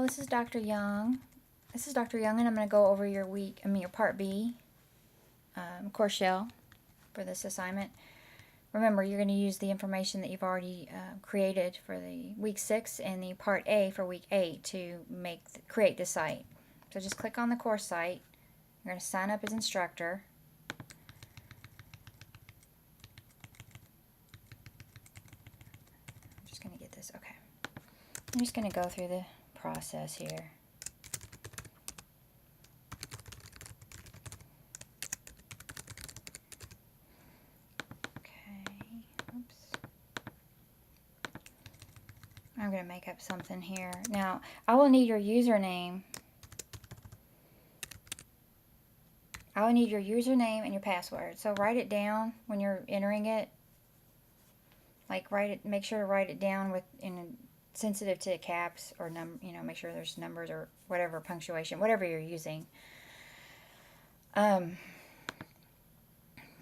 this is Dr. Young. This is Dr. Young, and I'm going to go over your your Part B course shell for this assignment. Remember, you're going to use the information that you've already created for the week 6 and the Part A for week 8 to create the site. So just click on the course site. You're going to sign up as instructor. I'm just going to get this. Okay. I'm just going to go through the process here. I'm going to make up something here. Now, I will need your username. I will need your username and your password. So write it down when you're entering it. Like make sure to write it down sensitive to caps or make sure there's numbers or whatever, punctuation, whatever you're using. Wait a minute,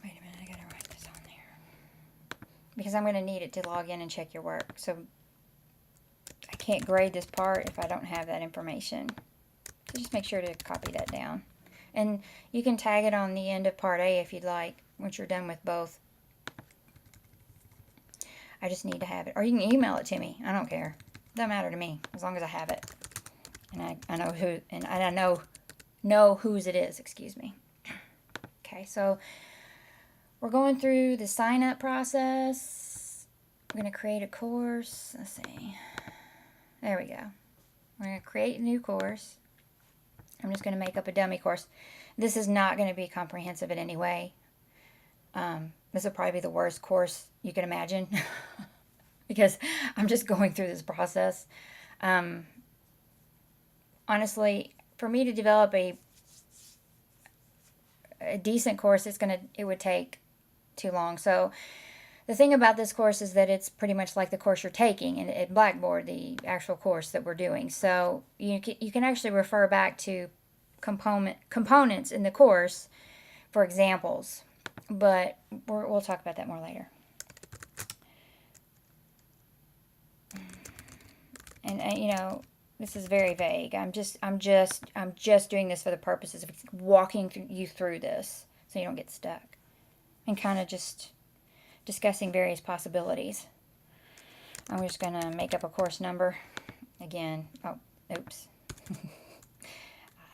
I gotta write this on there. Because I'm going to need it to log in and check your work. So I can't grade this part if I don't have that information. So just make sure to copy that down. And you can tag it on the end of Part A if you'd like, once you're done with both. I just need to have it. Or you can email it to me. I don't care. Doesn't matter to me, as long as I have it. And I know who, and I know whose it is, excuse me. Okay, so we're going through the sign-up process. We're going to create a course. Let's see. There we go. We're going to create a new course. I'm just going to make up a dummy course. This is not going to be comprehensive in any way. This will probably be the worst course you can imagine because I'm just going through this process. Honestly, for me to develop a decent course, it would take too long. So the thing about this course is that it's pretty much like the course you're taking at Blackboard, the actual course that we're doing. So you can actually refer back to components in the course for examples, but we'll talk about that more later. And this is very vague. I'm just doing this for the purposes of walking you through this, so you don't get stuck, and kind of just discussing various possibilities. I'm just going to make up a course number. Again, oh, oops. I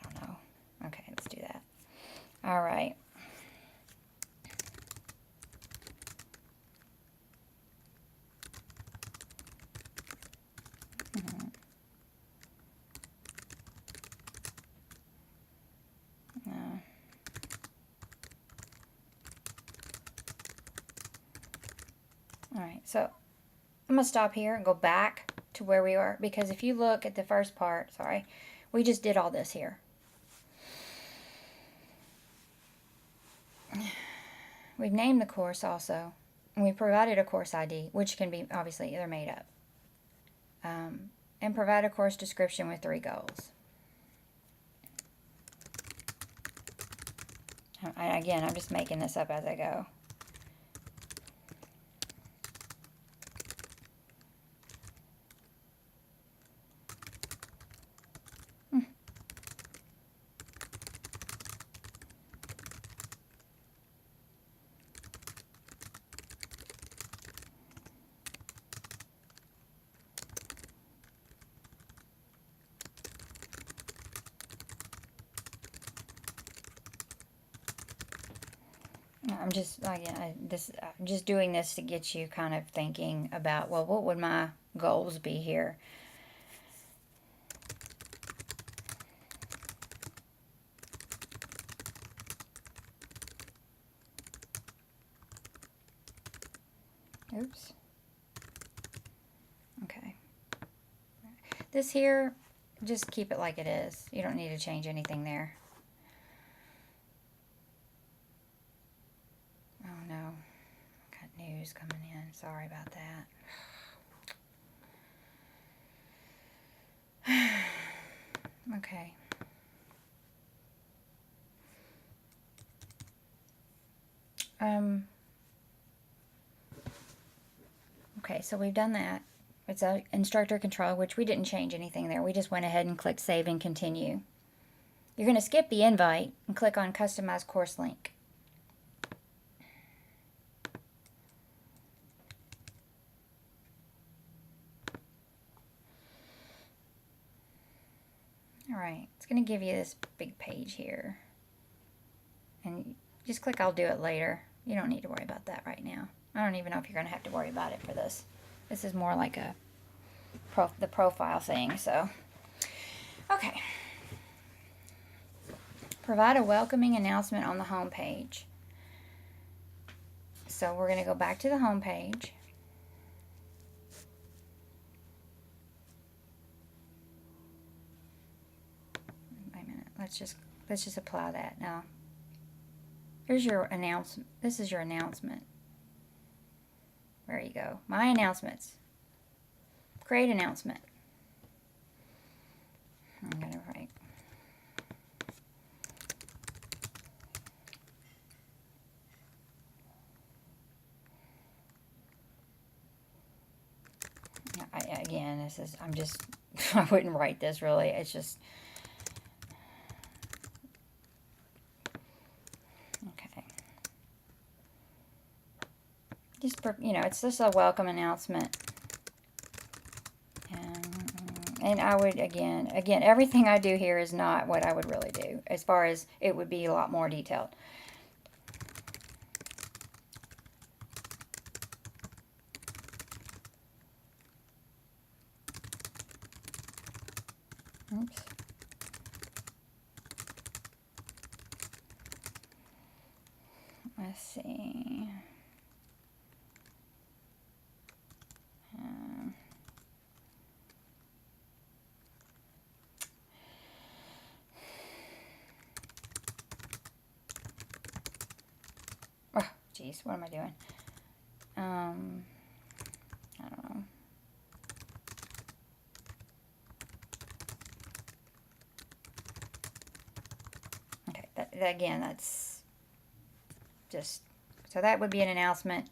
don't know. Okay, let's do that. All right. All right, so I'm going to stop here and go back to where we are, because if you look at the first part, we just did all this here. We've named the course also, and we provided a course ID, which can be obviously either made up, and provide a course description with 3 goals. Again, I'm just making this up as I go. I'm just doing this to get you kind of thinking about, well, what would my goals be here? Oops. Okay. This here, just keep it like it is. You don't need to change anything there. Oh no. Got news coming in. Sorry about that. Okay. Okay, so we've done that. It's a instructor control, which we didn't change anything there. We just went ahead and clicked save and continue. You're going to skip the invite and click on customize course link. Alright, it's going to give you this big page here. And just click I'll do it later. You don't need to worry about that right now. I don't even know if you're going to have to worry about it for this. This is more like the profile thing, so. Okay. Provide a welcoming announcement on the home page. So we're going to go back to the home page. Wait a minute. Let's just apply that now. Here's your announcement. This is your announcement. There you go. My announcements. Create announcement. I'm going to write. Again, this is, I wouldn't write this really. It's just, okay. Just, it's just a welcome announcement. And I would, again, everything I do here is not what I would really do. As far as it would be a lot more detailed. Oops. Let's see. Oh, geez, what am I doing? I don't know. Okay, again, that's just, so that would be an announcement.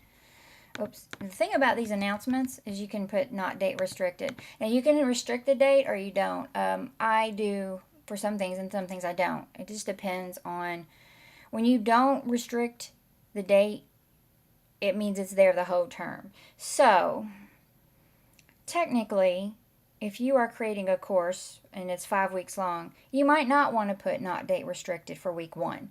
Oops. The thing about these announcements is you can put not date restricted. Now you can restrict the date or you don't. I do for some things and some things I don't. It just depends on, when you don't restrict the date, it means it's there the whole term. So technically, if you are creating a course and it's 5 weeks long, you might not want to put not date restricted for week 1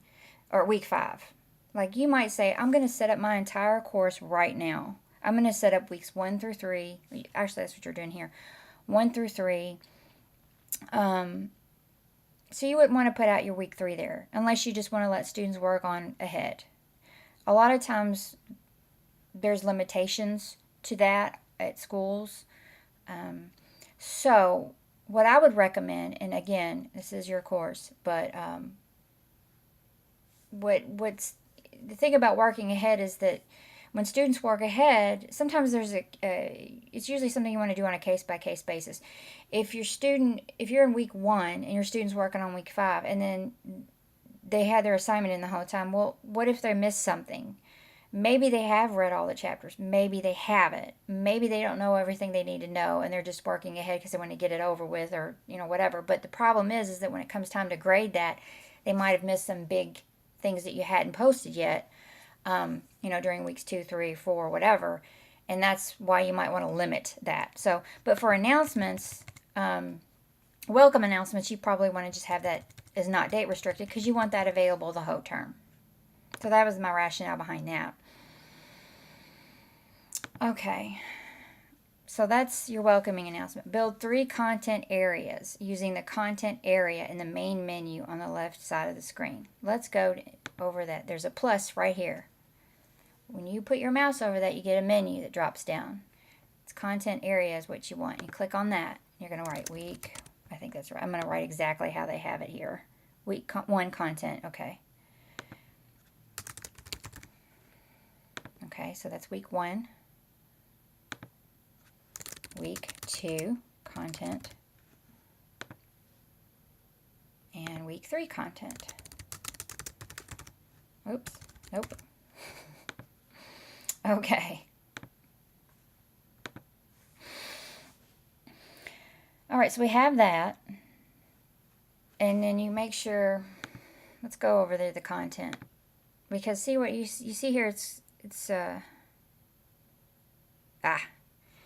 or week 5. Like you might say, I'm going to set up my entire course right now. I'm going to set up weeks 1 through 3. Actually, that's what you're doing here. 1 through 3. So you wouldn't want to put out your week 3 there unless you just want to let students work on ahead. A lot of times there's limitations to that at schools. So what I would recommend, and again, this is your course, but what's the thing about working ahead is that when students work ahead, sometimes there's it's usually something you want to do on a case-by-case basis. If you're in week 1 and your student's working on week 5 and then they had their assignment in the whole time, well, what if they missed something? Maybe they have read all the chapters. Maybe they haven't. Maybe they don't know everything they need to know and they're just working ahead because they want to get it over with or, whatever. But the problem is that when it comes time to grade that, they might have missed some big things that you hadn't posted yet, during weeks 2, 3, 4, whatever. And that's why you might want to limit that. So, but for announcements, welcome announcements, you probably want to just have that as not date restricted because you want that available the whole term. So that was my rationale behind that. Okay. So that's your welcoming announcement. Build 3 content areas using the content area in the main menu on the left side of the screen. Let's go over that. There's a plus right here. When you put your mouse over that, you get a menu that drops down. It's content area is what you want. You click on that. You're going to write week. I think that's right. I'm going to write exactly how they have it here. Week 1 content. Okay. Okay, so that's week 1. Week 2 content. And week 3 content. Oops. Nope. All right, so we have that. And then you make sure, let's go over there, the content. Because see what you see here,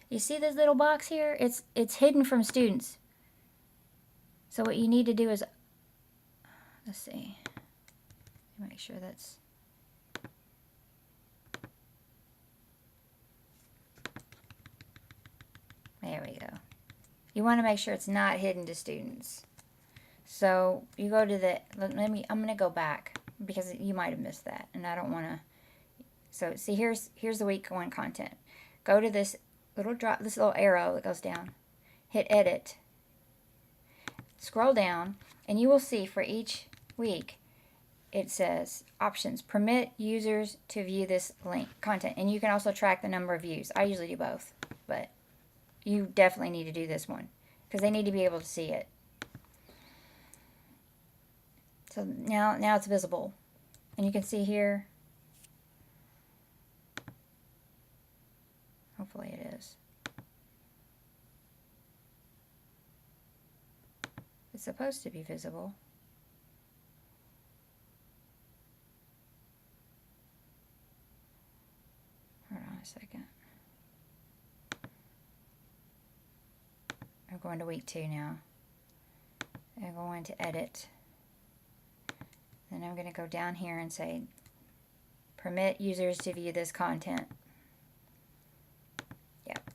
you see this little box here? It's hidden from students. So what you need to do is, let's see, make sure that's, there we go. You want to make sure it's not hidden to students. So you go to the, I'm going to go back because you might have missed that, and I don't want to. So see, here's the week 1 content. Go to this little arrow that goes down. Hit edit. Scroll down, and you will see for each week it says options, permit users to view this link content, and you can also track the number of views. I usually do both, but you definitely need to do this one because they need to be able to see it. So now it's visible, and you can see here, hopefully it is. It's supposed to be visible. Hold on a second. I'm going to week 2 now. I'm going to edit. Then I'm going to go down here and say, permit users to view this content. Yep.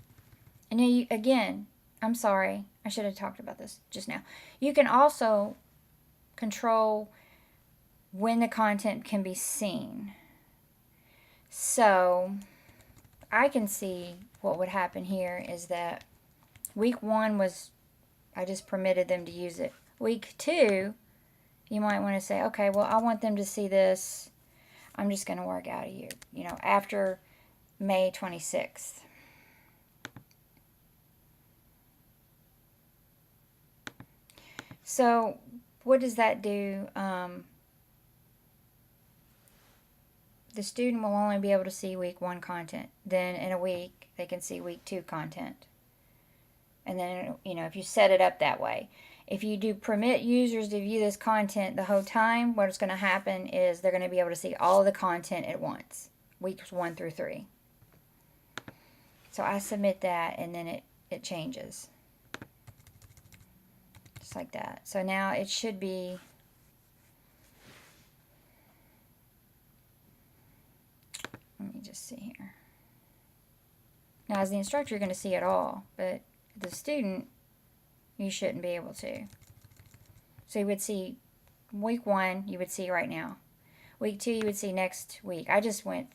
And then you, again, I'm sorry, I should have talked about this just now. You can also control when the content can be seen. So I can see what would happen here is that week 1 was, I just permitted them to use it. Week 2, you might want to say, okay, well, I want them to see this. I'm just going to work out a year, after May 26th. So what does that do? The student will only be able to see week 1 content. Then in a week, they can see week 2 content. And then, if you set it up that way. If you do permit users to view this content the whole time, what's going to happen is they're going to be able to see all of the content at once, weeks 1 through 3. So I submit that, and then it changes. Just like that. So now it should be, let me just see here. Now as the instructor, you're going to see it all, but the student, you shouldn't be able to. So you would see week 1, you would see right now. Week 2, you would see next week. I just went,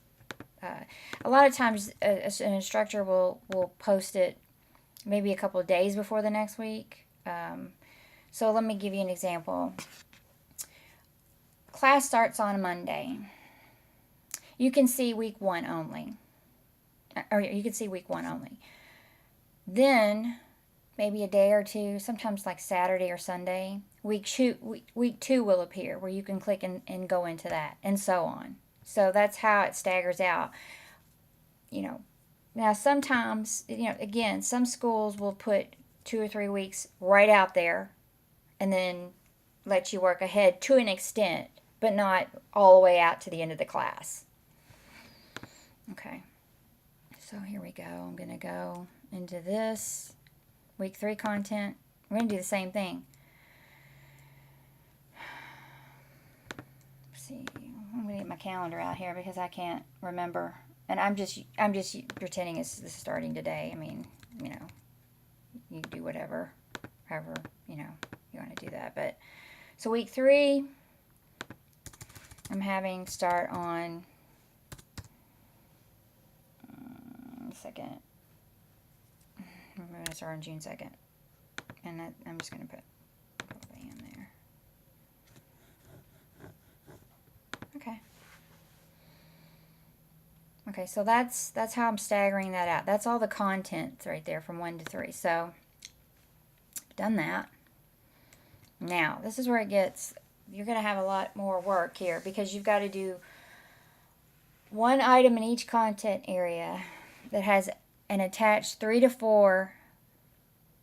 a lot of times an instructor will post it maybe a couple of days before the next week. So let me give you an example. Class starts on Monday. You can see week 1 only. Or you can see week 1 only. Then, maybe a day or two, sometimes like Saturday or Sunday, week 2 will appear where you can click and go into that, and so on. So that's how it staggers out. Now sometimes, again, some schools will put 2 or 3 weeks right out there and then let you work ahead to an extent, but not all the way out to the end of the class. Okay, so here we go. I'm going to go into this week 3 content. We're going to do the same thing. Let's see, I'm going to get my calendar out here because I can't remember, and I'm just pretending this is starting today. I mean, you do whatever, however you want to do that. But so week 3, I'm having start on second. I'm going to start on June 2nd, and I'm just going to put in there. Okay, so that's how I'm staggering that out. That's all the content right there from 1 to 3. So I've done that. Now this is where it gets, you're going to have a lot more work here because you've got to do one item in each content area that has an attached 3 to 4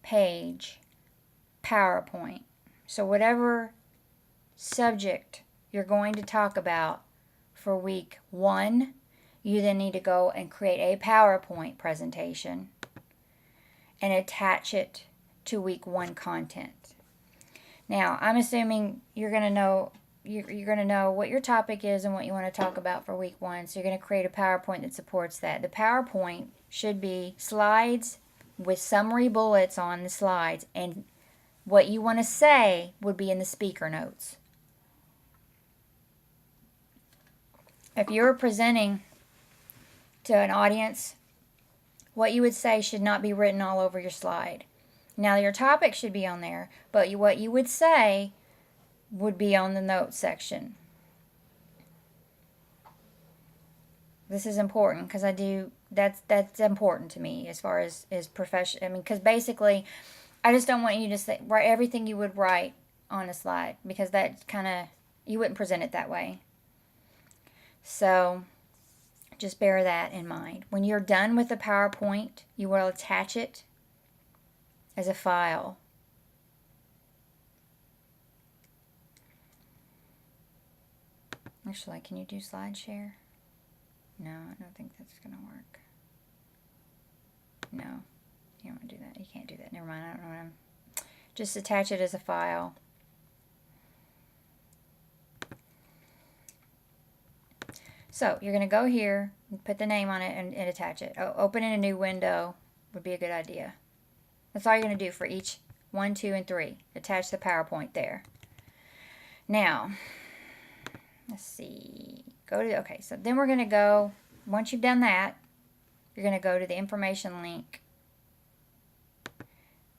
page PowerPoint. So whatever subject you're going to talk about for week 1, you then need to go and create a PowerPoint presentation and attach it to week 1 content. Now, I'm assuming you're going to know what your topic is and what you want to talk about for week 1. So you're going to create a PowerPoint that supports that. The PowerPoint should be slides with summary bullets on the slides, and what you want to say would be in the speaker notes. If you're presenting to an audience, what you would say should not be written all over your slide. Now, your topic should be on there, but what you would say would be on the notes section. This is important because that's important to me as far as profession. I mean, because basically, I just don't want you to write everything you would write on a slide, because that kind of, you wouldn't present it that way. So just bear that in mind. When you're done with the PowerPoint, you will attach it as a file. Actually, can you do slide share? No, I don't think that's going to work. No, you don't want to do that. You can't do that. Never mind. I don't know what I'm... Just attach it as a file. So you're going to go here and put the name on it and attach it. Open in a new window would be a good idea. That's all you're going to do for each 1, 2, and 3. Attach the PowerPoint there. Now, let's see. Okay, so then we're going to go, once you've done that, you're going to go to the information link.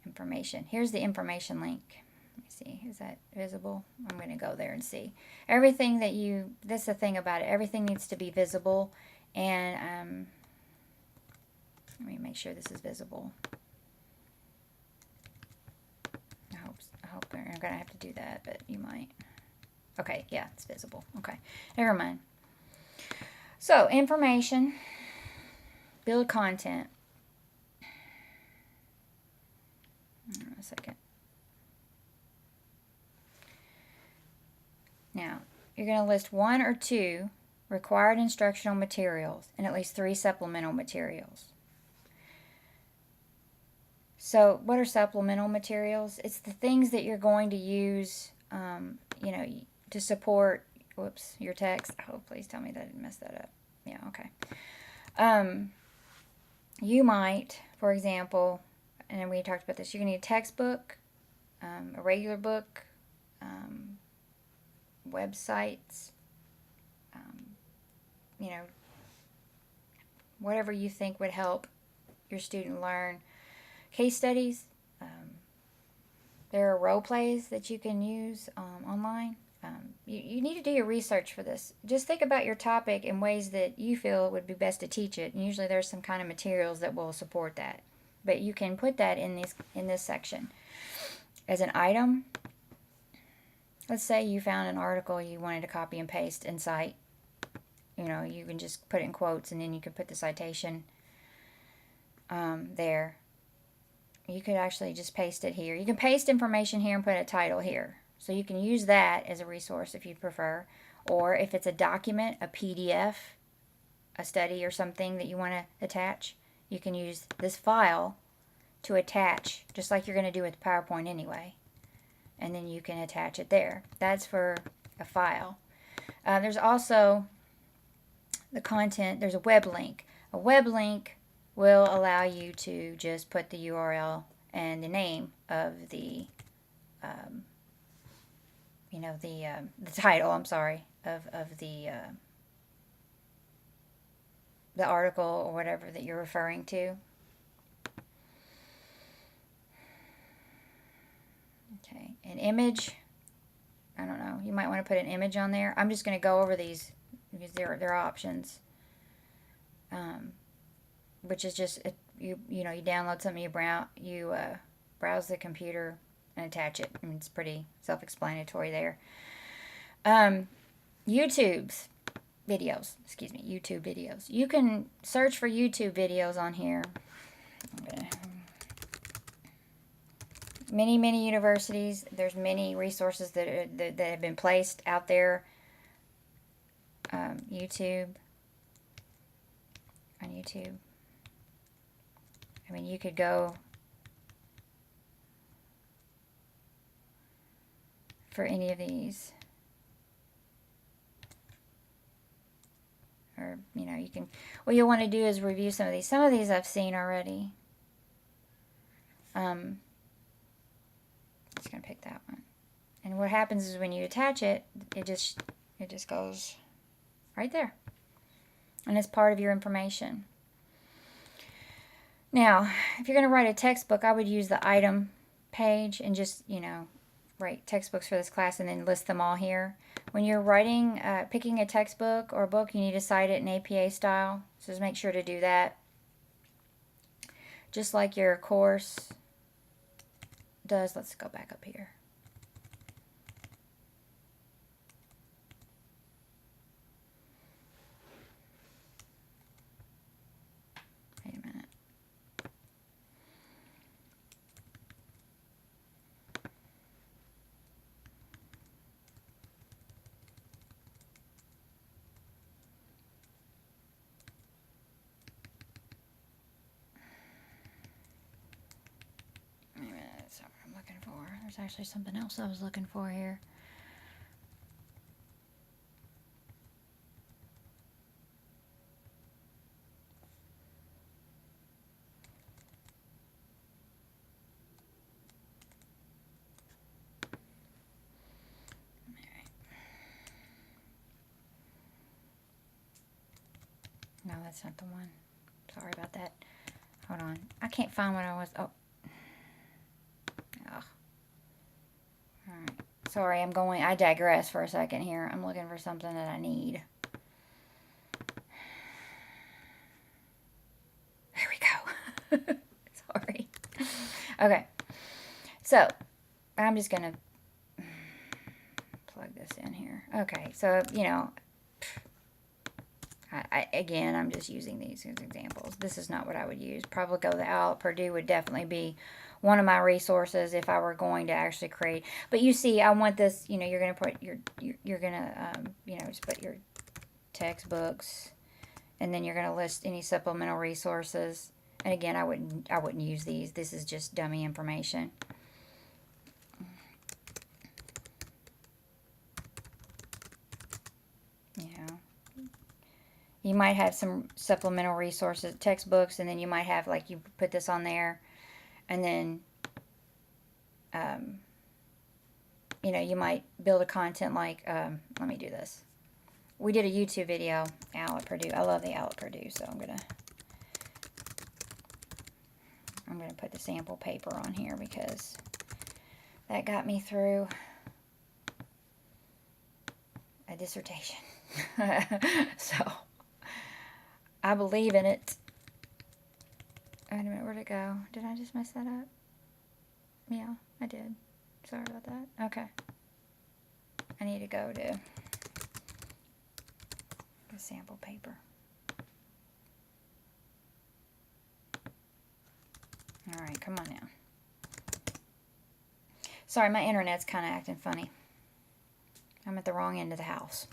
Information. Here's the information link. Let me see. Is that visible? I'm going to go there and see. Everything that that's the thing about it. Everything needs to be visible. And let me make sure this is visible. I hope I'm going to have to do that, but you might. Okay, yeah, it's visible. Okay, never mind. So, information, build content. Hold on a second. Now, you're going to list 1 or 2 required instructional materials and at least 3 supplemental materials. So, what are supplemental materials? It's the things that you're going to use, to support, your text. Oh, please tell me that I didn't mess that up. Yeah, okay. You might, for example, and we talked about this, you're going to need a textbook, a regular book, websites, whatever you think would help your student learn. Case studies. There are role plays that you can use online. You need to do your research for this. Just think about your topic in ways that you feel would be best to teach it. And usually there's some kind of materials that will support that. But you can put that in this section. As an item, let's say you found an article you wanted to copy and paste and cite. You can just put it in quotes and then you can put the citation there. You could actually just paste it here. You can paste information here and put a title here. So you can use that as a resource if you prefer. Or if it's a document, a PDF, a study or something that you want to attach, you can use this file to attach, just like you're going to do with PowerPoint anyway. And then you can attach it there. That's for a file. There's also the content. There's a web link. A web link will allow you to just put the URL and the name of the title, of the article or whatever that you're referring to. Okay, an image. I don't know. You might want to put an image on there. I'm just going to go over these because they're options. Which is just you download something, you browse the computer and attach it. I mean, it's pretty self-explanatory there. YouTube videos. You can search for YouTube videos on here. many universities. There's many resources that have been placed out there. YouTube. On YouTube. I mean, you could go for any of these. Or, you know, you can, what you'll want to do is review some of these. Some of these I've seen already. I'm just going to pick that one. And what happens is when you attach it, it just goes right there. And it's part of your information. Now, if you're going to write a textbook, I would use the item page and just, you know, write textbooks for this class and then list them all here. When you're writing, picking a textbook or a book, you need to cite it in APA style. So just make sure to do that. Just like your course does. Let's go back up here. Wait a minute. That's not what I'm looking for. There's actually something else I was looking for here. No, that's not the one. Sorry about that. Hold on. I can't find what I was... Oh. Ugh. Alright. Sorry, I digress for a second here. I'm looking for something that I need. There we go. Sorry. Okay. So, I'm just going to plug this in here. Okay, so, you know... Again, I'm just using these as examples. This is not what I would use. Probably Go the OWL at Purdue would definitely be one of my resources if I were going to actually create. But you see, I want this, you know, you're going to put you're going to, you know, just put your textbooks, and then you're going to list any supplemental resources. And again, I wouldn't use these. This is just dummy information. You might have some supplemental resources, textbooks, and then you might have, like, you put this on there, and then, you know, you might build a content like, let me do this. We did a YouTube video, OWL at Purdue. I love the OWL at Purdue, so I'm gonna put the sample paper on here because that got me through a dissertation. So... I believe in it. Wait a minute, where'd it go? Did I just mess that up? Yeah, I did. Sorry about that. Okay. I need to go to the sample paper. Alright, come on now. Sorry, my internet's kind of acting funny. I'm at the wrong end of the house.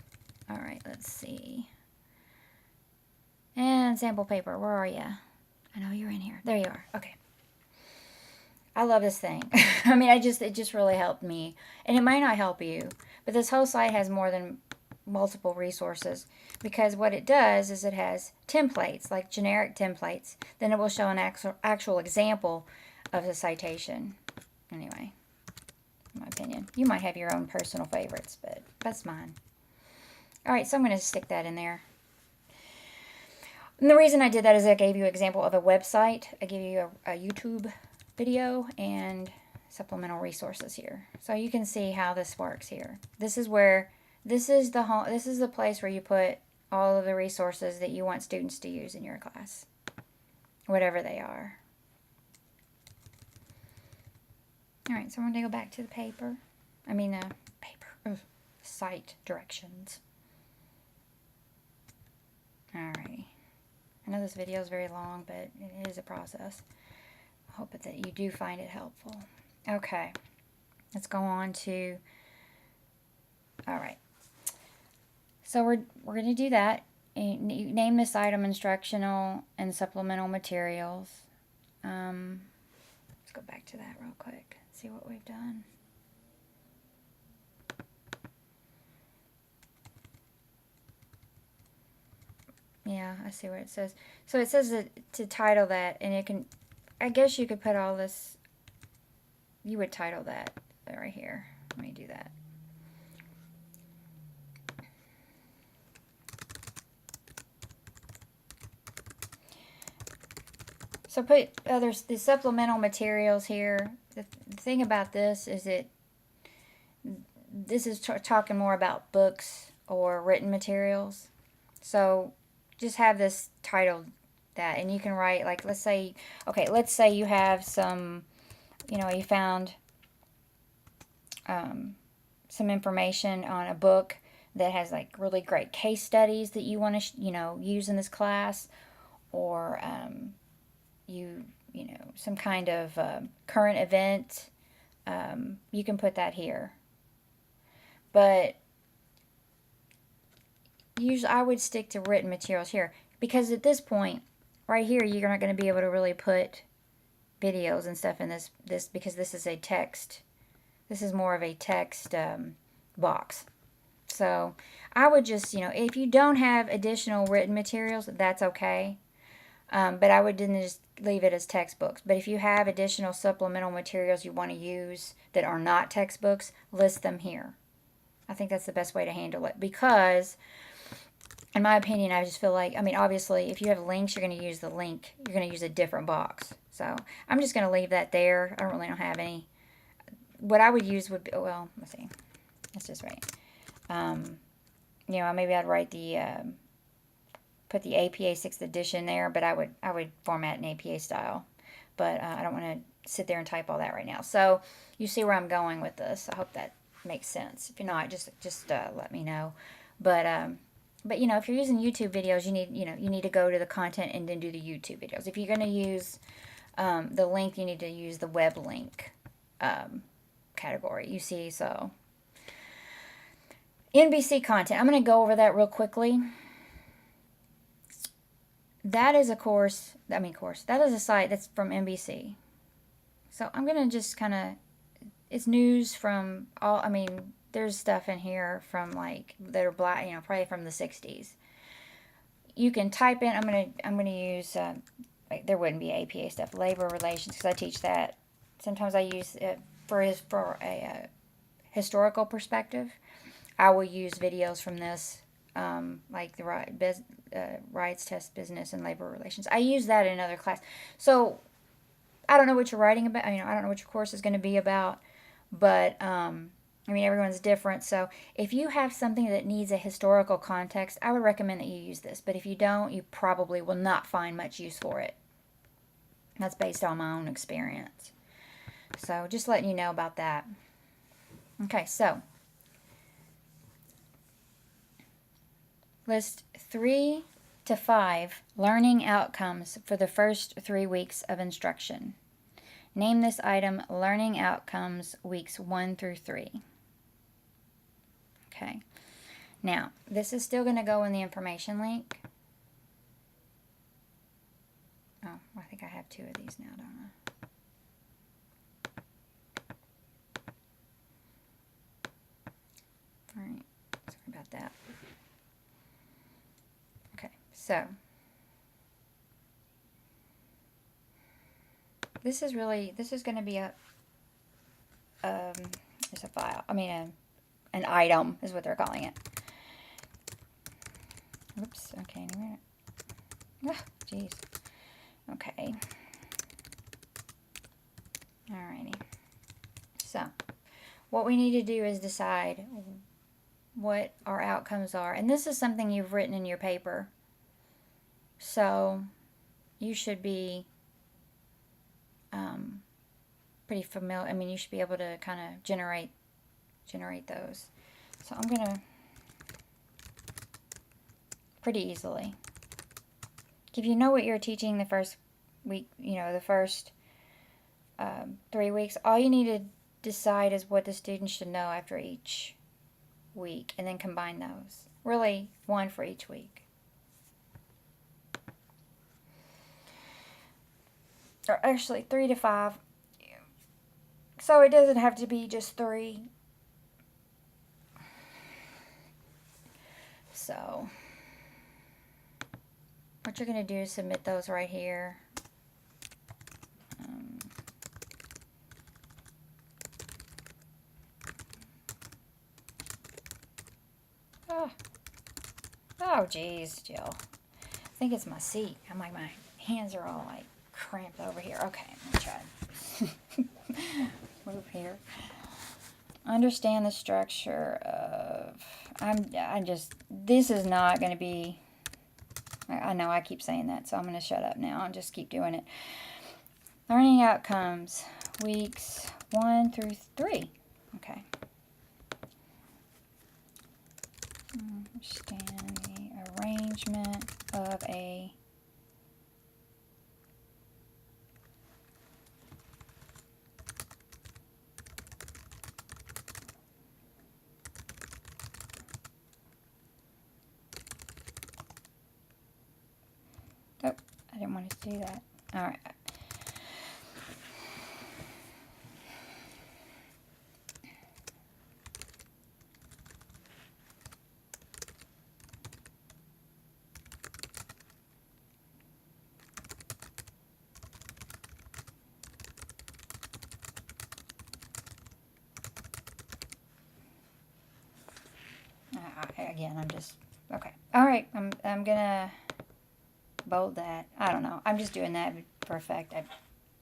Alright, let's see. And sample paper, where are you? I know you're in here. There you are. Okay. I love this thing. I mean, it just really helped me. And it might not help you, but this whole site has more than multiple resources, because what it does is it has templates, like generic templates. Then it will show an actual example of the citation. Anyway, in my opinion. You might have your own personal favorites, but that's mine. All right, so I'm going to stick that in there. And the reason I did that is I gave you an example of a website. I gave you a YouTube video and supplemental resources here. So you can see how this works here. This is the place where you put all of the resources that you want students to use in your class, whatever they are. All right, so I'm going to go back to the paper. Site directions. All right. I know this video is very long, but it is a process. I hope that you do find it helpful. Okay, let's go on to, all right. So we're going to do that. Name this item instructional and supplemental materials. Let's go back to that real quick. See what we've done. Yeah, I see what it says. So it says that to title that, and it can, I guess you could put all this, you would title that right here. Let me do that. So put others, the supplemental materials here. The thing about this is this is talking more about books or written materials. So just have this titled that, and you can write, like, let's say you have some, you found some information on a book that has like really great case studies that you want to use in this class, or some kind of current event. You can put that here, but usually I would stick to written materials here, because at this point right here you're not going to be able to really put videos and stuff in this because this is a text. This is more of a text box. So I would just, if you don't have additional written materials, that's okay. But I would just leave it as textbooks. But if you have additional supplemental materials you want to use that are not textbooks, list them here. I think that's the best way to handle it, because in my opinion, I just feel like, obviously, if you have links, you're going to use the link. You're going to use a different box. So I'm just going to leave that there. I don't have any. What I would use would be, well, let's see. Let's just write. Maybe I'd write put the APA 6th edition there, but I would format in APA style. But I don't want to sit there and type all that right now. So you see where I'm going with this. I hope that makes sense. If you're not, just let me know. But if you're using YouTube videos, you need to go to the content and then do the YouTube videos. If you're going to use the link, you need to use the web link category. You see, so NBC content. I'm going to go over that real quickly. That is a course. That is a site that's from NBC. So I'm going to just kind of, it's news from all, there's stuff in here from that are black, probably from the 60s. You can type in, I'm gonna use, there wouldn't be APA stuff, labor relations, because I teach that. Sometimes I use it for a historical perspective. I will use videos from this, like the rights test, business, and labor relations. I use that in another class. So I don't know what you're writing about. I don't know what your course is going to be about, but everyone's different. So if you have something that needs a historical context, I would recommend that you use this. But if you don't, you probably will not find much use for it. That's based on my own experience. So just letting you know about that. Okay, so list 3 to 5 learning outcomes for the first 3 weeks of instruction. Name this item learning outcomes weeks 1 through 3. Okay. Now, this is still going to go in the information link. Oh, I think I have 2 of these now, don't I? All right. Sorry about that. Okay. So, this is going to be it's a file. An item is what they're calling it. Oops. Okay. Oh, jeez. Okay. Alrighty. So, what we need to do is decide what our outcomes are. And this is something you've written in your paper. So, you should be pretty familiar. You should be able to kind of generate those. So I'm gonna pretty easily. If you know what you're teaching the first week, the first 3 weeks, all you need to decide is what the students should know after each week, and then combine those. Really, one for each week. Or actually, 3 to 5. So it doesn't have to be just 3. So what you're going to do is submit those right here. Oh, geez, Jill. I think it's my seat. I'm like, my hands are all like cramped over here. Okay, I'm going to try. Move here. Understand the structure of, this is not going to be, I know I keep saying that, so I'm going to shut up now and just keep doing it. Learning outcomes, weeks 1 through 3. Okay. Understand the arrangement of a oh, I didn't want to do that. All right. Again, I'm just, okay. All right, I'm gonna bold that. I don't know. I'm just doing that for effect.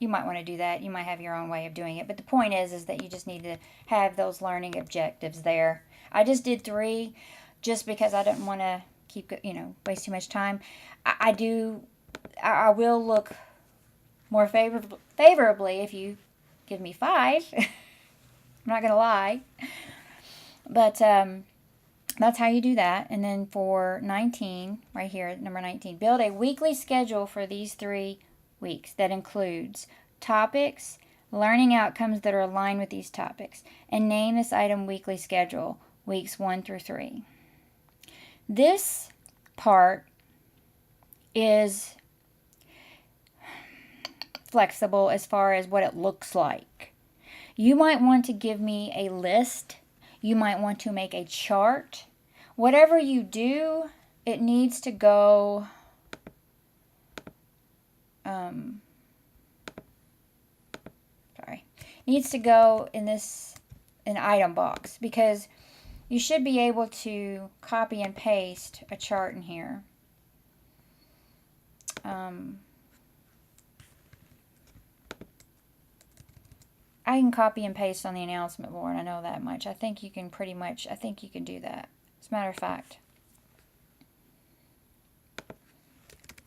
You might want to do that. You might have your own way of doing it. But the point is that you just need to have those learning objectives there. I just did 3 just because I didn't want to keep, waste too much time. I will look more favorably if you give me 5. I'm not going to lie. But, that's how you do that. And then for 19, right here, number 19, build a weekly schedule for these 3 weeks that includes topics, learning outcomes that are aligned with these topics, and name this item weekly schedule, weeks 1 through 3. This part is flexible as far as what it looks like. You might want to give me a list. You might want to make a chart. Whatever you do, it needs to go needs to go in an item box, because you should be able to copy and paste a chart in here. I can copy and paste on the announcement board. I know that much. I think you can do that. As a matter of fact,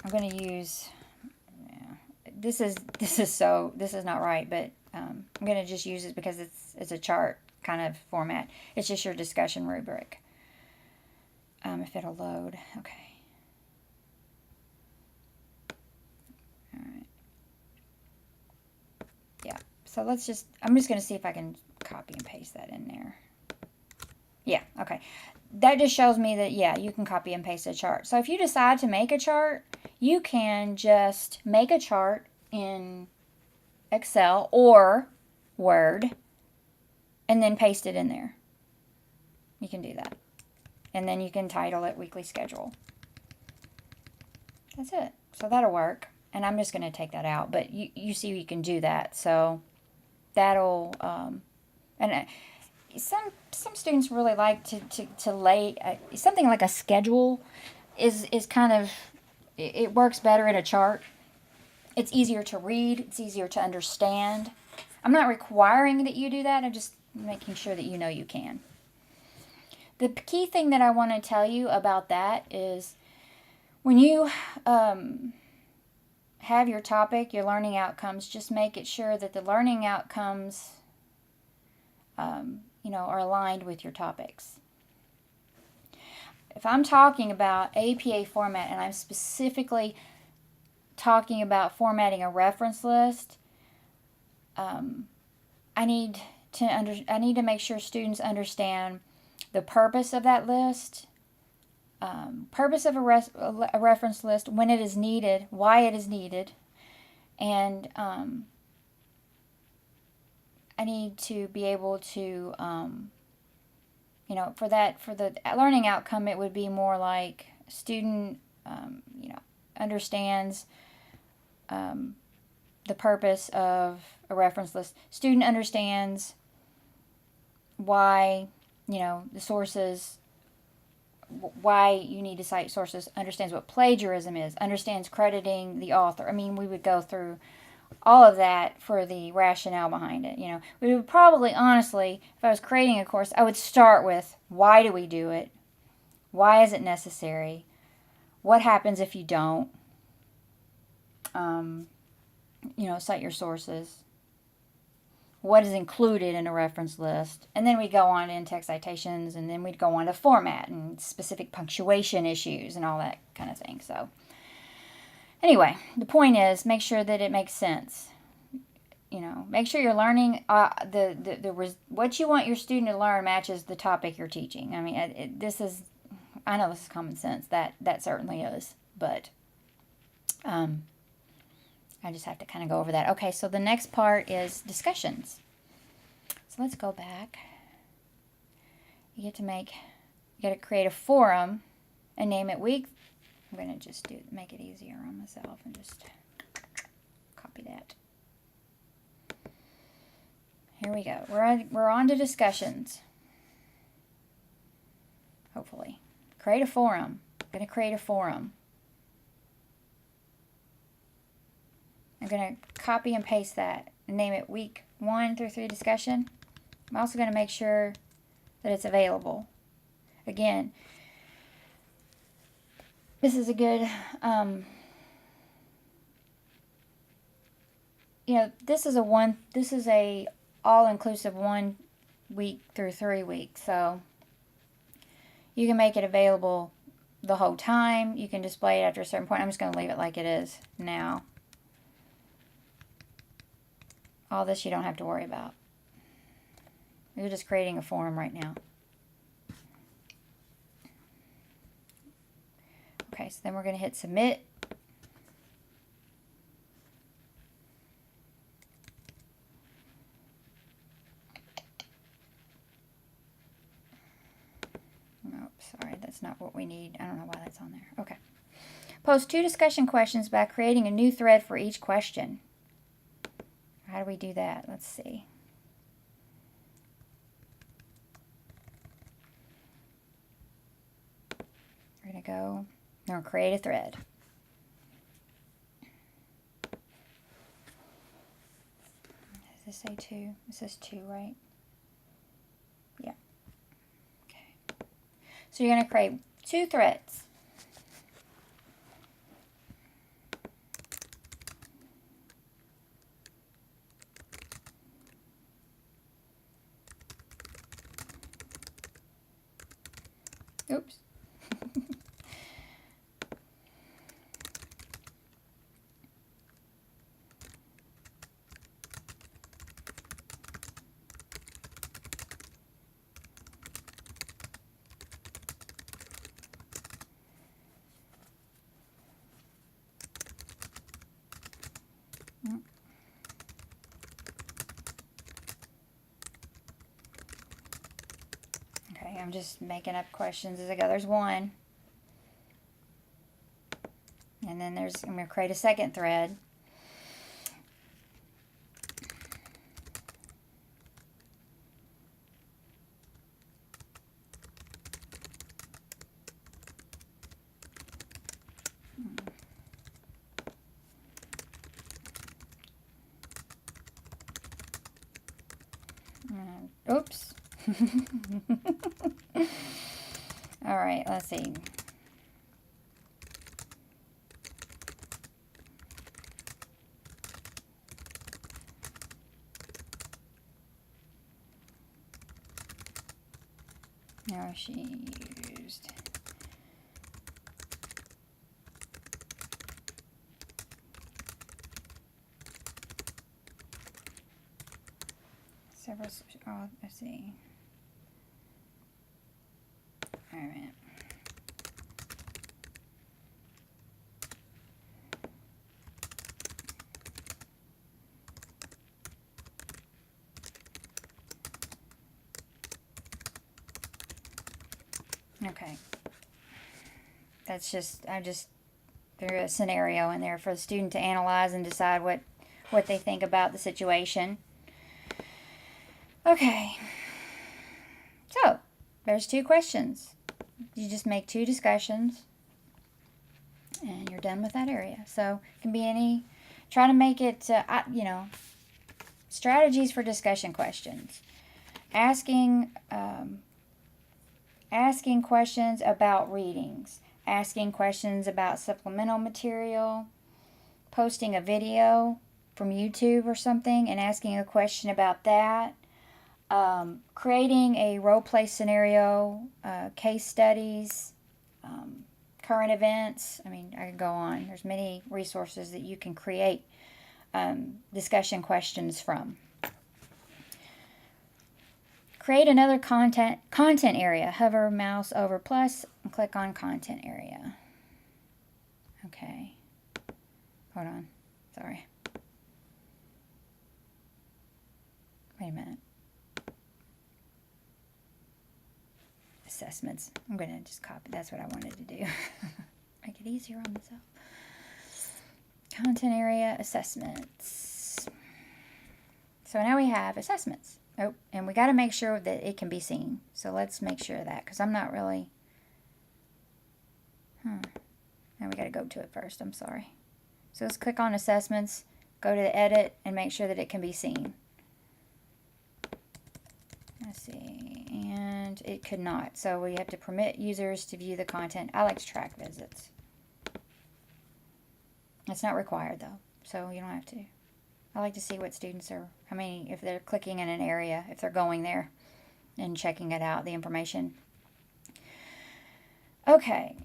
I'm going to use, this is not right, but I'm going to just use it because it's a chart kind of format. It's just your discussion rubric. If it'll load. Okay. All right. Yeah. So I'm just going to see if I can copy and paste that in there. Yeah, okay. That just shows me that, yeah, you can copy and paste a chart. So if you decide to make a chart, you can just make a chart in Excel or Word and then paste it in there. You can do that. And then you can title it Weekly Schedule. That's it. So that'll work. And I'm just going to take that out. But you see you can do that. So that'll, some students really like to lay, something like a schedule is kind of, it works better in a chart. It's easier to read. It's easier to understand. I'm not requiring that you do that. I'm just making sure that you know you can. The key thing that I want to tell you about that is when you have your topic, your learning outcomes, just make it sure that the learning outcomes are aligned with your topics. If I'm talking about APA format and I'm specifically talking about formatting a reference list, I need to make sure students understand the purpose of that list, purpose of a reference list, when it is needed, why it is needed, and I need to be able to, for the learning outcome, it would be more like student, understands the purpose of a reference list. Student understands why, the sources, why you need to cite sources, understands what plagiarism is, understands crediting the author. I mean, we would go through all of that for the rationale behind it. We would probably, honestly, if I was creating a course, I would start with, why do we do it? Why is it necessary? What happens if you don't? Cite your sources. What is included in a reference list? And then we'd go on to in-text citations, and then we'd go on to format and specific punctuation issues and all that kind of thing. So anyway, the point is, make sure that it makes sense. Make sure you're learning what you want your student to learn matches the topic you're teaching. I mean, I know this is common sense. That certainly is, but I just have to kind of go over that. Okay, so the next part is discussions. So let's go back. You got to create a forum and name it week. I'm going to just make it easier on myself and just copy that. Here we go. We're on to discussions. Hopefully. Create a forum. I'm going to create a forum. I'm going to copy and paste that and name it week 1 through 3 discussion. I'm also going to make sure that it's available. Again, this is a good, this is a all-inclusive 1 week through 3 weeks. So you can make it available the whole time. You can display it after a certain point. I'm just going to leave it like it is now. All this you don't have to worry about. You're just creating a forum right now. Okay, so then we're going to hit submit. Nope, sorry, that's not what we need. I don't know why that's on there. Okay. Post 2 discussion questions by creating a new thread for each question. How do we do that? Let's see. We're going to go, now create a thread. Does this say 2? It says 2, right? Yeah. Okay. So you're going to create 2 threads. Oops. Okay, I'm just making up questions as I go. There's 1. And then I'm going to create a second thread. Oops. All right, let's see. Now she used Oh, let's see. All right. Okay. That's just, there's a scenario in there for the student to analyze and decide what they think about the situation. Okay. So, there's 2 questions. You just make 2 discussions and you're done with that area. So, it can be any, try to make it, strategies for discussion questions. Asking questions about readings. Asking questions about supplemental material. Posting a video from YouTube or something and asking a question about that. Creating a role play scenario, case studies, current events. I mean, I could go on. There's many resources that you can create discussion questions from. Create another content area. Hover mouse over plus and click on content area. Okay. Hold on. Sorry. Wait a minute. Assessments. I'm going to just copy. That's what I wanted to do. Make it easier on myself. Content area assessments. So now we have assessments. Oh, and we got to make sure that it can be seen. So let's make sure of that because I'm not really... Now we got to go to it first. I'm sorry. So let's click on assessments, go to the edit, and make sure that it can be seen. Let's see, and it could not. So we have to permit users to view the content. I like to track visits. It's not required though, so you don't have to. I like to see what students are, if they're clicking in an area, if they're going there and checking it out, the information. Okay.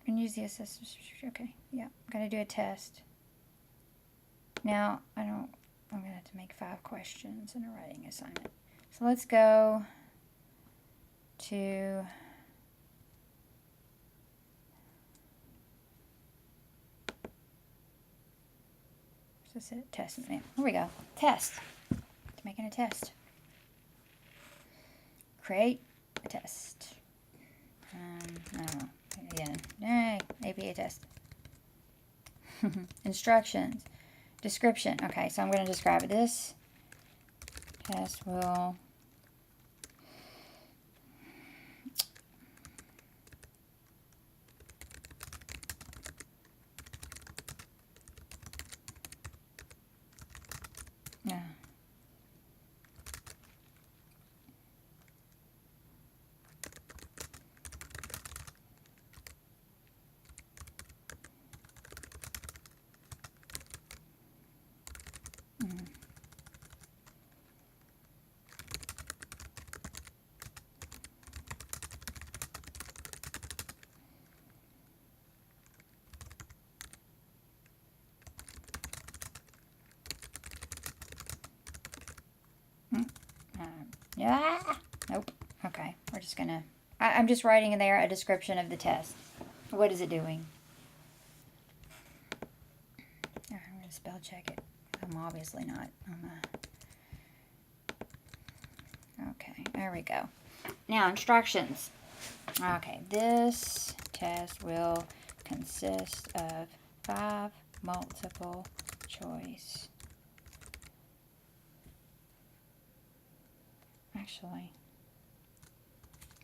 And use the assessment. Okay, yeah, I'm going to do a test. Now, I'm going to have to make 5 questions in a writing assignment. So let's go to what's this? Test. Here we go. Test. It's making a test. Create a test. I don't know. Again, APA test. Instructions. Description. Okay, so I'm going to describe it. This test will nope. Okay, we're just gonna, I'm just writing in there a description of the test. What is it doing? I'm gonna spell check it. I'm obviously not. Okay, there we go. Now, instructions. Okay, this test will consist of 5 multiple choice. Actually,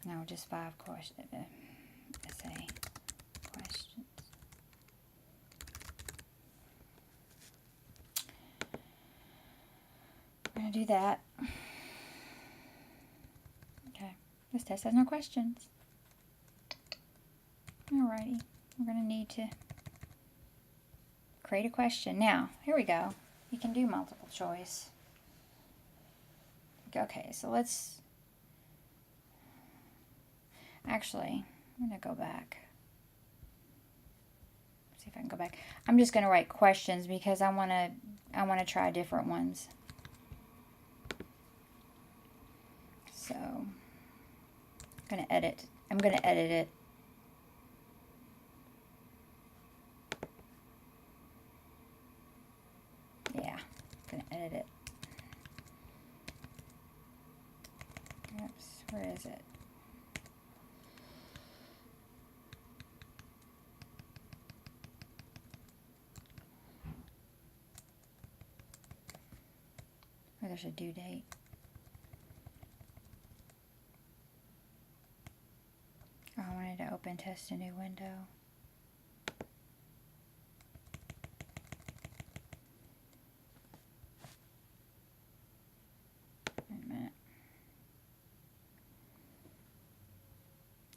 no, just 5 questions. Essay questions. We're going to do that. Okay, this test has no questions. Alrighty, we're going to need to create a question. Now, here we go. You can do multiple choice. Okay, so let's actually, I'm going to go back. See if I can go back. I'm just going to write questions because I want to try different ones. So I'm going to edit. I'm going to edit it. Yeah, I'm going to edit it. Oops, where is it? Oh, there's a due date. Oh, I wanted to open test a new window. Wait a minute.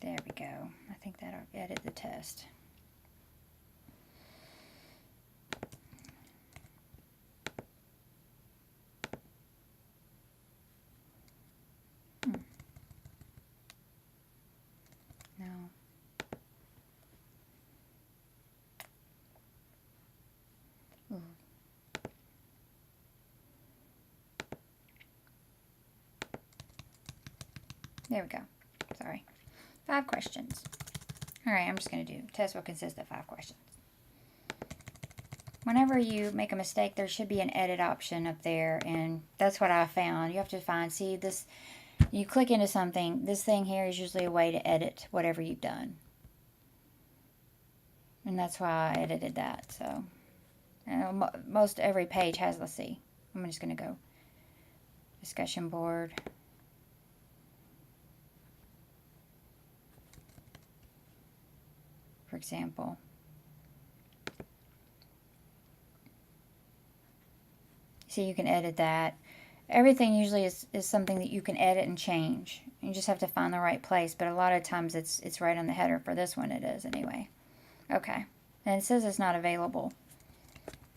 There we go. I think that'll edit the test. No. Ooh. There we go. Sorry. 5 questions. Alright, I'm just going to do. Test will consist of 5 questions. Whenever you make a mistake, there should be an edit option up there, and that's what I found. You have to find, see this, you click into something, this thing here is usually a way to edit whatever you've done. And that's why I edited that, so. Most every page has, let's see. I'm just going to go discussion board. For example. See, you can edit that. Everything usually is something that you can edit and change. You just have to find the right place, but a lot of times it's right on the header. For this one it is anyway. Okay. And it says it's not available.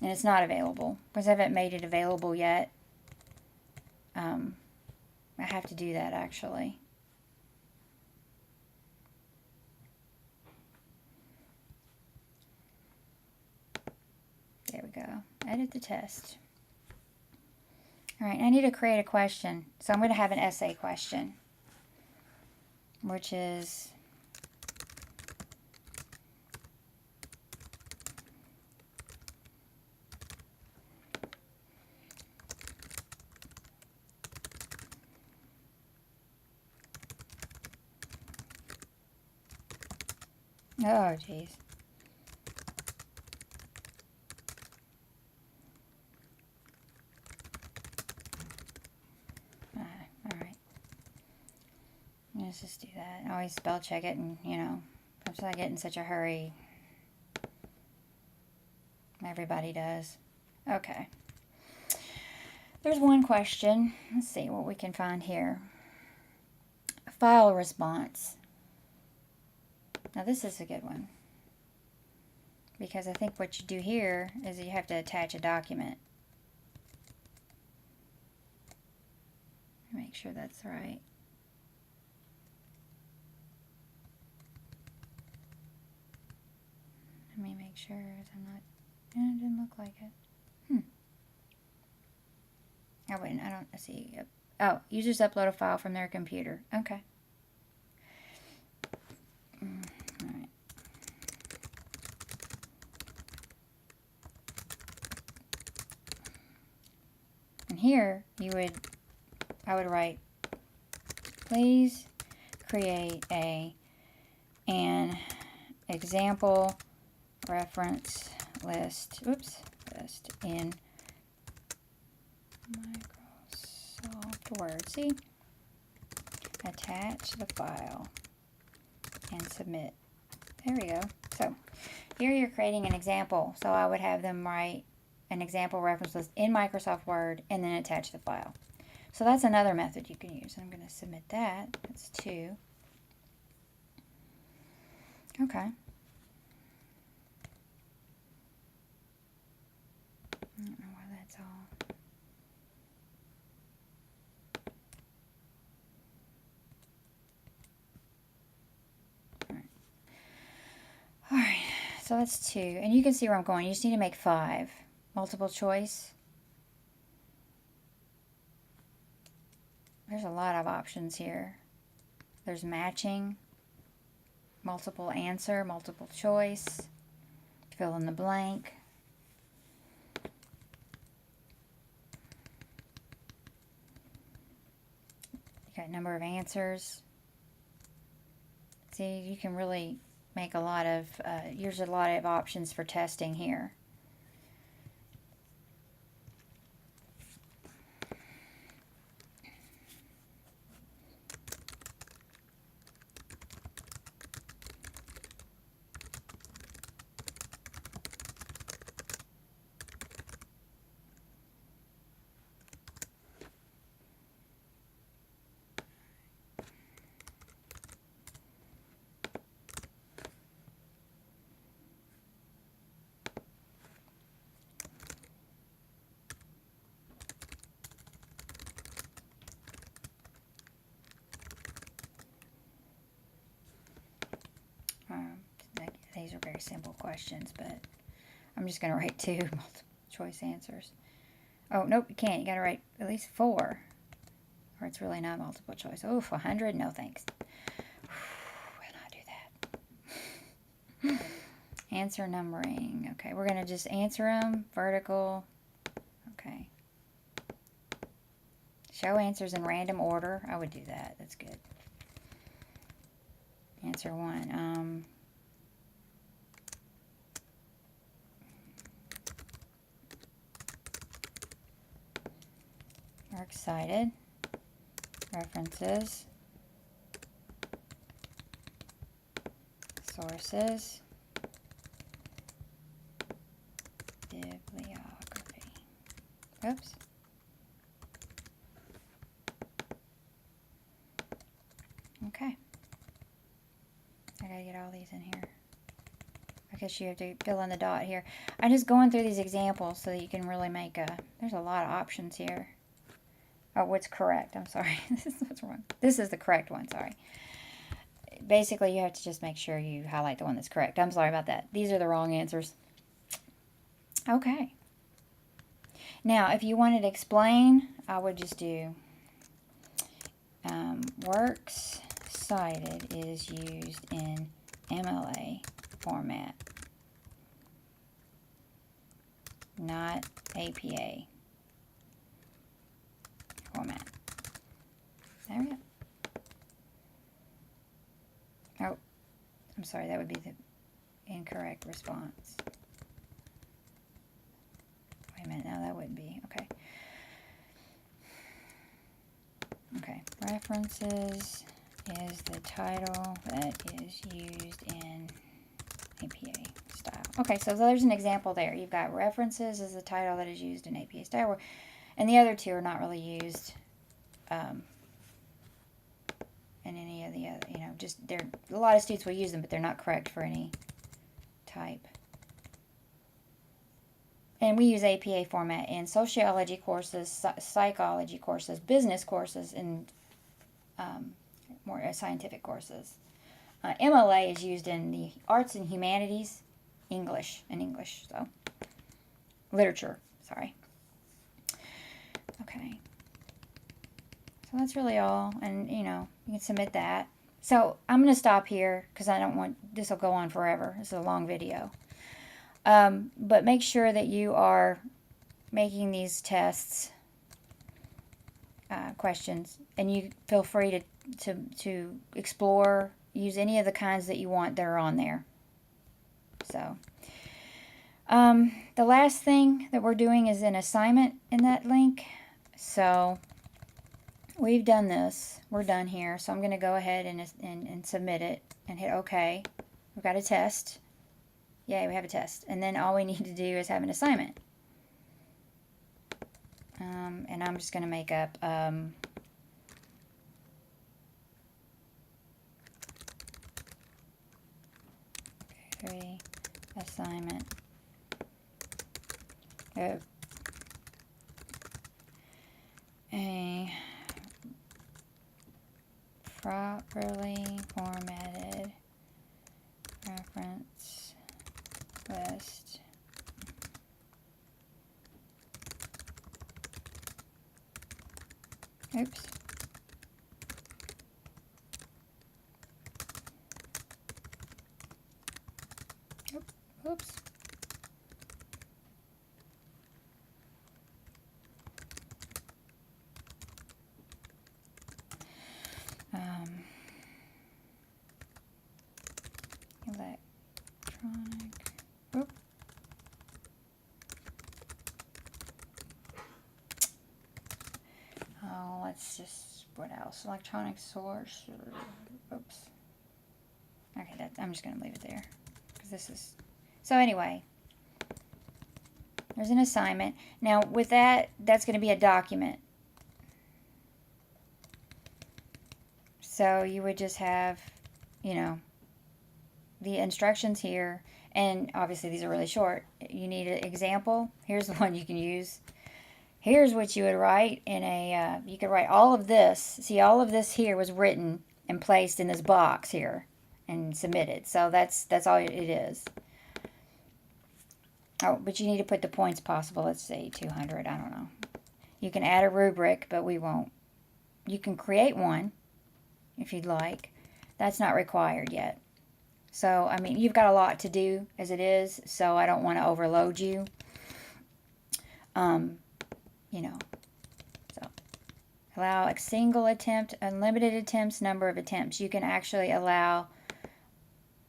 And it's not available because I haven't made it available yet. I have to do that actually. There we go. Edit the test. Alright, I need to create a question. So I'm going to have an essay question. Which is... Oh, jeez. Alright. Let's just do that. I always spell check it, and, you know, once I get in such a hurry, everybody does. Okay. There's one question. Let's see what we can find here. File response. Now this is a good one. Because I think what you do here is you have to attach a document. Make sure that's right. Let me make sure I'm not... It didn't look like it. I don't see. Oh, users upload a file from their computer. Okay. Alright. And here, I would write, please create an example reference list, list in Microsoft Word. See? Attach the file and submit. There we go. So here you're creating an example. So I would have them write an example reference list in Microsoft Word and then attach the file. So that's another method you can use. I'm going to submit that. That's 2. Okay. I don't know why that's all. Alright. So that's 2. And you can see where I'm going. You just need to make 5. Multiple choice. There's a lot of options here. There's matching, multiple answer, multiple choice, fill in the blank. You got number of answers. See, you can really make a lot of, there's a lot of options for testing here. These are very simple questions, but I'm just going to write 2 multiple choice answers. Oh, nope, you can't. You got to write at least 4, or it's really not multiple choice. Oh, 100? No, thanks. Will not do that. Answer numbering. Okay, we're going to just answer them. Vertical. Okay. Show answers in random order. I would do that. That's good. Answer 1. We're excited. References. Sources. Bibliography. Oops. Okay. I gotta get all these in here. I guess you have to fill in the dot here. I'm just going through these examples so that you can really make a, there's a lot of options here. Oh, what's correct? I'm sorry. This is what's wrong. This is the correct one, sorry. Basically, you have to just make sure you highlight the one that's correct. I'm sorry about that. These are the wrong answers. Okay. Now, if you wanted to explain, I would just do works cited is used in MLA format, not APA format. There we go. Oh, I'm sorry, that would be the incorrect response. Wait a minute, no, that wouldn't be. Okay. Okay, references is the title that is used in APA style. Okay, so there's an example there. You've got references as the title that is used in APA style, and the other 2 are not really used in any of the other, you know, just a lot of students will use them, but they're not correct for any type. And we use APA format in sociology courses, psychology courses, business courses, and more scientific courses. MLA is used in the arts and humanities, English, so literature, sorry. Okay. So that's really all, and you know, you can submit that. So I'm going to stop here because I don't want, this will go on forever. This is a long video. But make sure that you are making these tests, questions, and you feel free to explore, use any of the kinds that you want that are on there. So, the last thing that we're doing is an assignment in that link. So, we've done this. We're done here. So I'm going to go ahead and submit it and hit OK. We've got a test. Yay, we have a test. And then all we need to do is have an assignment. And I'm just going to make up three assignment. A properly formatted reference list. Oops. Oops. Electronic. Oop. Oh, let's just, what else? Electronic source. Oops. Okay, I'm just going to leave it there. Because this is, so anyway. There's an assignment. Now, with that, that's going to be a document. So you would just have, you know, the instructions here. And obviously these are really short. You need an example. Here's the one you can use. Here's what you would write in a, you could write all of this. See, all of this here was written and placed in this box here and submitted. So that's all it is. Oh, but you need to put the points possible. Let's say 200. I don't know. You can add a rubric, but we won't. You can create one if you'd like. That's not required yet. So, I mean, you've got a lot to do as it is, so I don't want to overload you. You know, so allow a single attempt, unlimited attempts, number of attempts. You can actually allow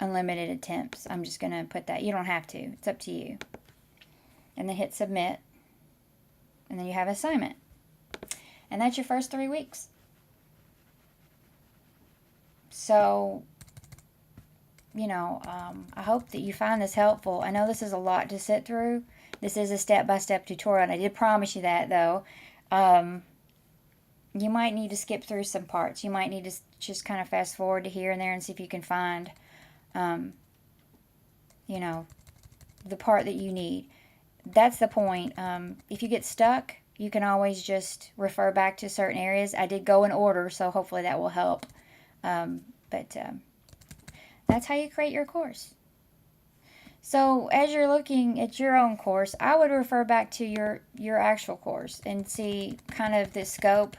unlimited attempts. I'm just going to put that. You don't have to. It's up to you. And then hit submit. And then you have assignment. And that's your first 3 weeks. So, you know, I hope that you find this helpful. I know this is a lot to sit through. This is a step-by-step tutorial, and I did promise you that, though. You might need to skip through some parts. You might need to just kind of fast forward to here and there and see if you can find, you know, the part that you need. That's the point. If you get stuck, you can always just refer back to certain areas. I did go in order, so hopefully that will help. But that's how you create your course. So as you're looking at your own course, I would refer back to your actual course and see kind of the scope.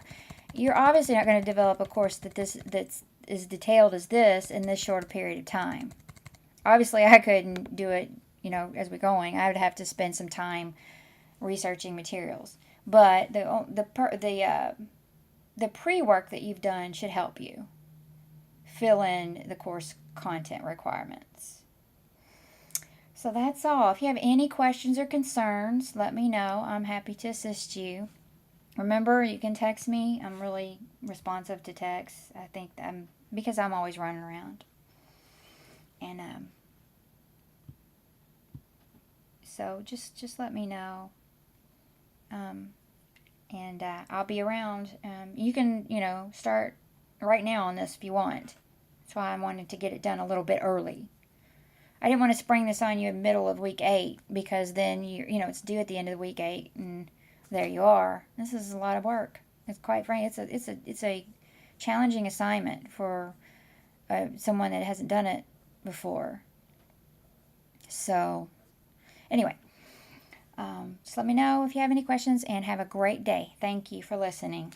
You're obviously not going to develop a course that's as detailed as this in this short a period of time. Obviously, I couldn't do it, you know, as we're going. I would have to spend some time researching materials. But the pre-work that you've done should help you fill in the course content requirements. So that's all. If you have any questions or concerns, let me know. I'm happy to assist you. Remember, you can text me. I'm really responsive to texts. I think because I'm always running around. And so just let me know. And I'll be around. You can, you know, start right now on this if you want. That's why I wanted to get it done a little bit early. I didn't want to spring this on you in the middle of week 8 because then you know it's due at the end of the week 8 and there you are. This is a lot of work. It's quite frank. It's a challenging assignment for someone that hasn't done it before. So anyway, just let me know if you have any questions and have a great day. Thank you for listening.